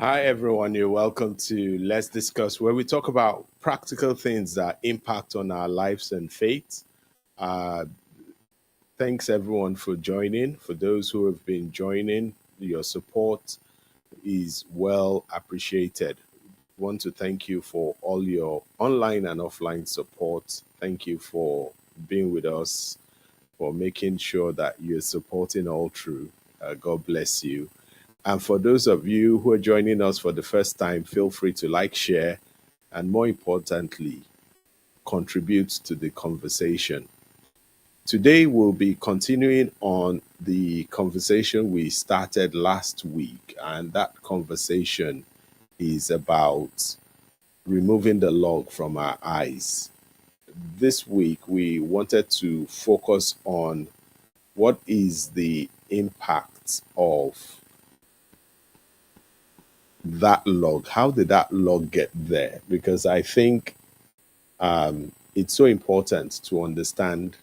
Hi, everyone. You're welcome to Let's Discuss, where we talk about practical things that impact on our lives and faith. Uh, Thanks, everyone, for joining. For those who have been joining, your support is well appreciated. Want to thank you for all your online and offline support. Thank you for being with us, for making sure that you're supporting all through. God bless you. And for those of you who are joining us for the first time, feel free to like, share, and more importantly, contribute to the conversation. Today, we'll be continuing on the conversation we started last week, and that conversation is about removing the log from our eyes. This week, we wanted to focus on what is the impact of that log. How did that log get there? Because I think it's so important to understand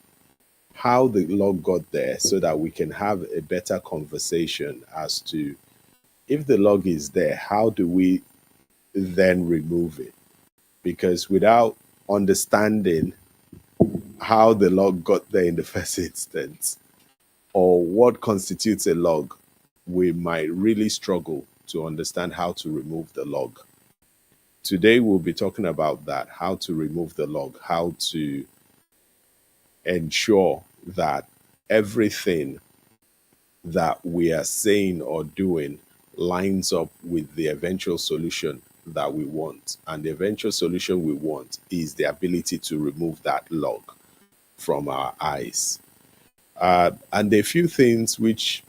how the log got there so that we can have a better conversation as to if the log is there, how do we then remove it? Because without understanding how the log got there in the first instance or what constitutes a log, we might really struggle to understand how to remove the log. Today, we'll be talking about that, how to remove the log, how to ensure that everything that we are saying or doing lines up with the eventual solution that we want. And the eventual solution we want is the ability to remove that log from our eyes. And a few things which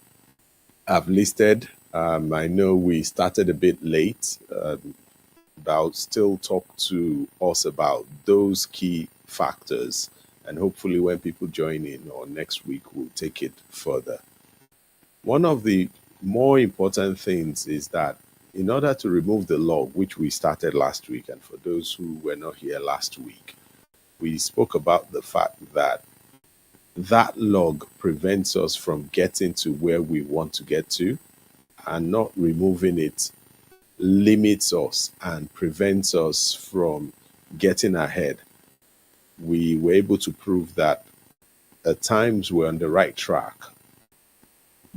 I've listed. I know we started a bit late, but I'll still talk to us about those key factors. And hopefully, when people join in or next week, we'll take it further. One of the more important things is that in order to remove the log, which we started last week, and for those who were not here last week, we spoke about the fact that that log prevents us from getting to where we want to get to, and not removing it limits us and prevents us from getting ahead. We were able to prove that at times we're on the right track,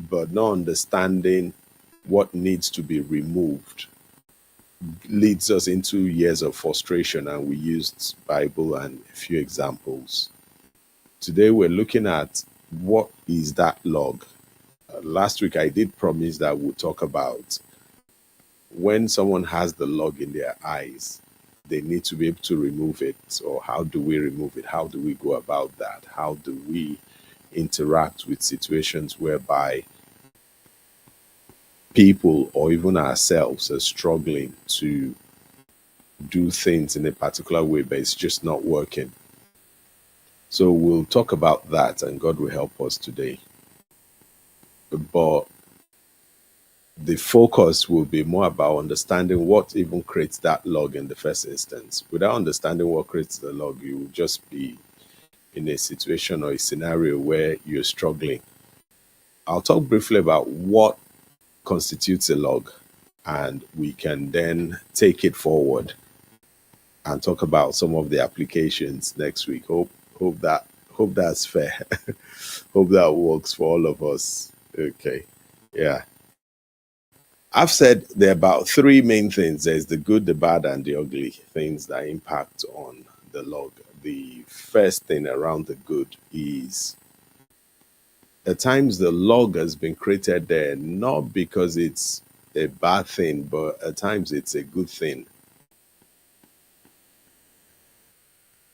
but not understanding what needs to be removed leads us into years of frustration. And we used Bible and a few examples. Today we're looking at what is that log. Last week I did promise that we'll talk about when someone has the log in their eyes, they need to be able to remove it. So how do we remove it? How do we go about that? How do we interact with situations whereby people or even ourselves are struggling to do things in a particular way, but it's just not working? So we'll talk about that, and God will help us today. But the focus will be more about understanding what even creates that log in the first instance. Without understanding what creates the log, you will just be in a situation or a scenario where you're struggling. I'll talk briefly about what constitutes a log, and we can then take it forward and talk about some of the applications next week. Hope that's fair. Hope that works for all of us. Okay. Yeah. I've said there are about three main things. There's the good, the bad, and the ugly things that impact on the log. The first thing around the good is at times the log has been created there not because it's a bad thing, but at times it's a good thing.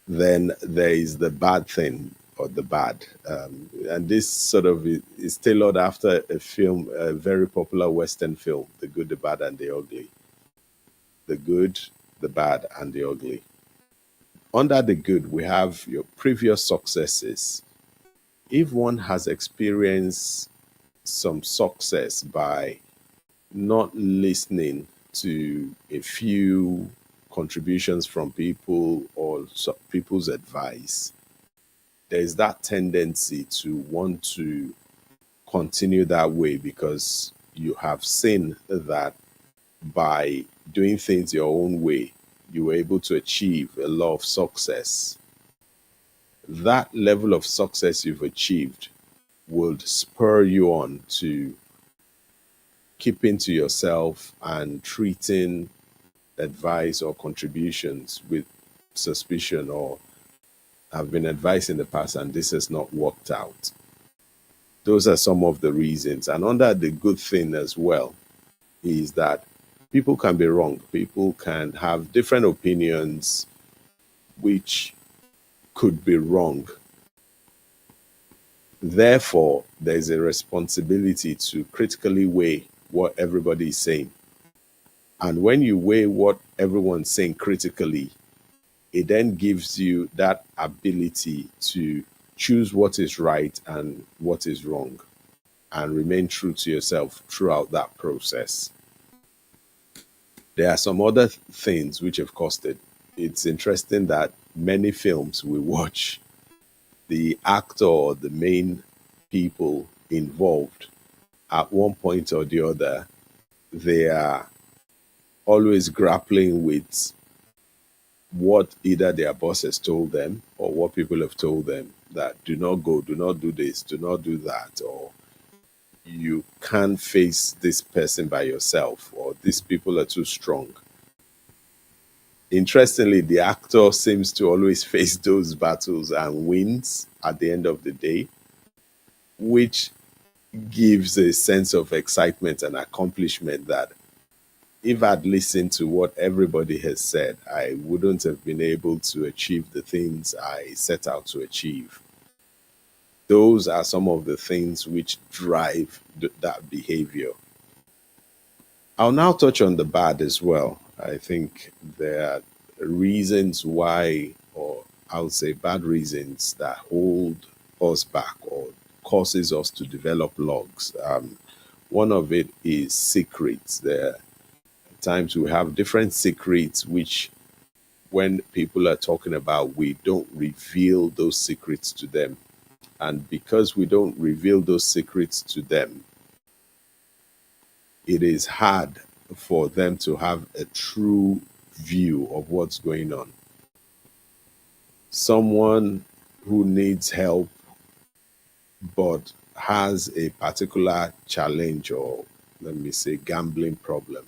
Then there is the bad thing or the bad. And this sort of is tailored after a film, a very popular Western film, The Good, the Bad, and the Ugly. The good, the bad, and the ugly. Under the good, we have your previous successes. If one has experienced some success by not listening to a few contributions from people or people's advice, there is that tendency to want to continue that way because you have seen that by doing things your own way, you were able to achieve a lot of success. That level of success you've achieved would spur you on to keeping to yourself and treating advice or contributions with suspicion, or have been advised in the past and this has not worked out. Those are some of the reasons. And under the good thing as well is that people can be wrong. People can have different opinions which could be wrong. Therefore, there's a responsibility to critically weigh what everybody is saying. And when you weigh what everyone's saying critically, it then gives you that ability to choose what is right and what is wrong and remain true to yourself throughout that process. There are some other things which have caused it. It's interesting that many films we watch, the actor or the main people involved, at one point or the other, they are always grappling with what either their boss has told them or what people have told them, that do not go, do not do this, do not do that, or you can't face this person by yourself, or these people are too strong. Interestingly, the actor seems to always face those battles and wins at the end of the day, which gives a sense of excitement and accomplishment that if I'd listened to what everybody has said, I wouldn't have been able to achieve the things I set out to achieve. Those are some of the things which drive that behavior. I'll now touch on the bad as well. I think there are reasons why, or I would say bad reasons that hold us back or causes us to develop logs. One of it is secrets. There are times we have different secrets which, when people are talking about, we don't reveal those secrets to them. And because we don't reveal those secrets to them, it is hard for them to have a true view of what's going on. Someone who needs help but has a particular challenge, or let me say gambling problem.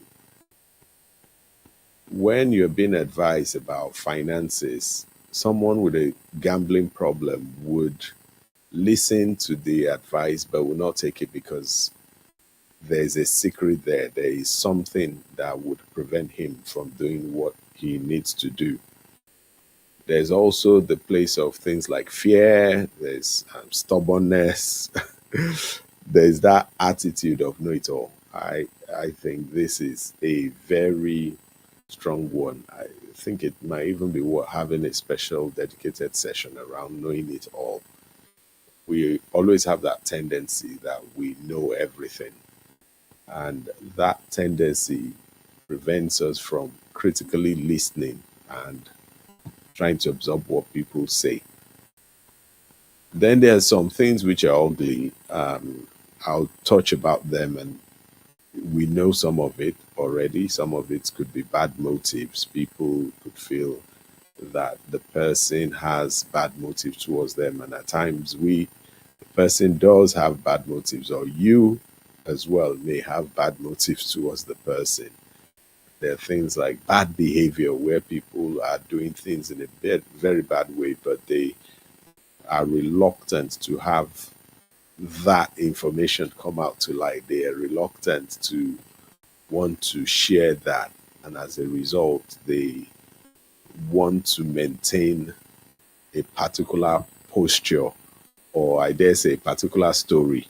When you're being advised about finances, someone with a gambling problem would listen to the advice but will not take it because there's a secret there. There is something that would prevent him from doing what he needs to do. There's also the place of things like fear, there's stubbornness, there's that attitude of know it all. I think this is a very strong one. I think it might even be worth having a special dedicated session around knowing it all. We always have that tendency that we know everything, and that tendency prevents us from critically listening and trying to absorb what people say. Then there are some things which are ugly. I'll touch about them, and we know some of it already. Some of it could be bad motives. People could feel that the person has bad motives towards them, and at times the person does have bad motives, or you as well may have bad motives towards the person. There are things like bad behavior where people are doing things in a very bad way, but they are reluctant to have that information come out to light. They are reluctant to want to share that. And as a result, they want to maintain a particular posture, or I dare say, a particular story.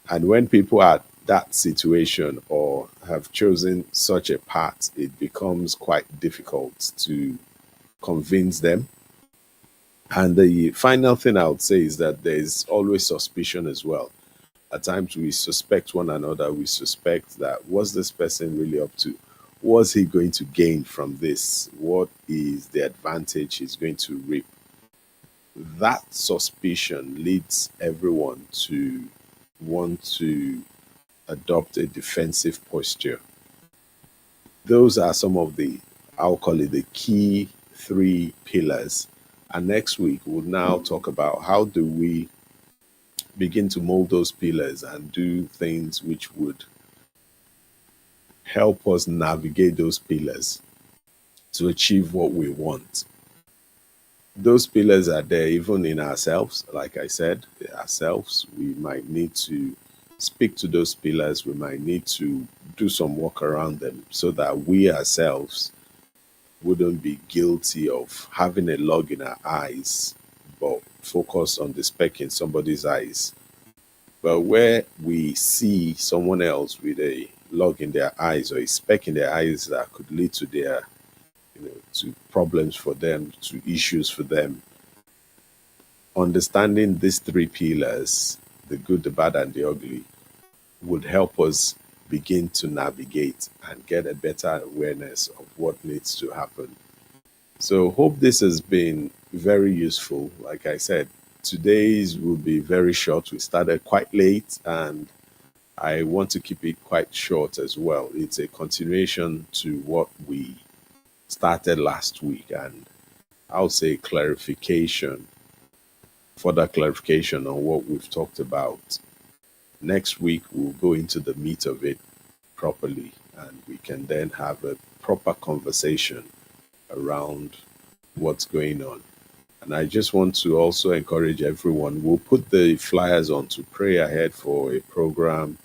And when people are that situation or have chosen such a path, it becomes quite difficult to convince them. And the final thing I would say is that there's always suspicion as well. At times we suspect one another. We suspect that what's this person really up to? What's he going to gain from this? What is the advantage he's going to reap? That suspicion leads everyone to want to adopt a defensive posture. Those are some of the, I'll call it the key three pillars. And next week, we'll now talk about how do we begin to mold those pillars and do things which would help us navigate those pillars to achieve what we want. Those pillars are there even in ourselves. Like I said, ourselves, we might need to speak to those pillars. We might need to do some work around them so that we ourselves wouldn't be guilty of having a log in our eyes, but focus on the speck in somebody's eyes. But where we see someone else with a log in their eyes or a speck in their eyes that could lead to their, to problems for them, to issues for them, understanding these three pillars, the good, the bad, and the ugly, would help us begin to navigate and get a better awareness of what needs to happen. So, hope this has been very useful. Like I said, today's will be very short. We started quite late and I want to keep it quite short as well. It's a continuation to what we started last week, and I'll say clarification, further clarification on what we've talked about. Next week, we'll go into the meat of it properly, and we can then have a proper conversation around what's going on. And I just want to also encourage everyone. We'll put the flyers on to pray ahead for a program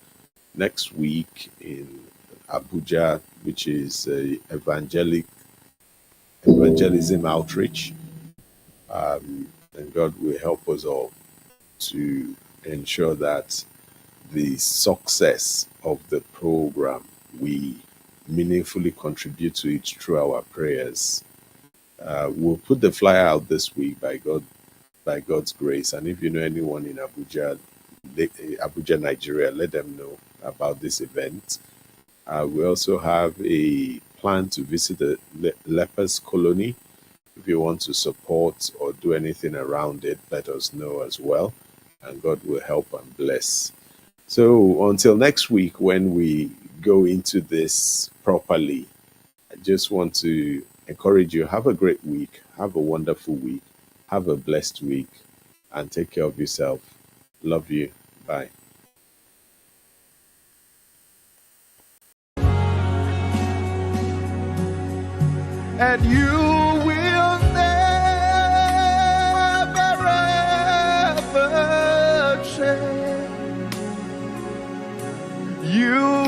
next week in Abuja, which is evangelism outreach. And God will help us all to ensure that the success of the program, we meaningfully contribute to it through our prayers. We'll put the flyer out this week by God's grace. And if you know anyone in Abuja, Nigeria, let them know about this event. We also have a plan to visit the lepers colony. If you want to support or do anything around it, let us know as well. And God will help and bless. So until next week, when we go into this properly, I just want to encourage you, have a great week, have a wonderful week, have a blessed week, and take care of yourself. Love you. Bye. And you will never ever change. You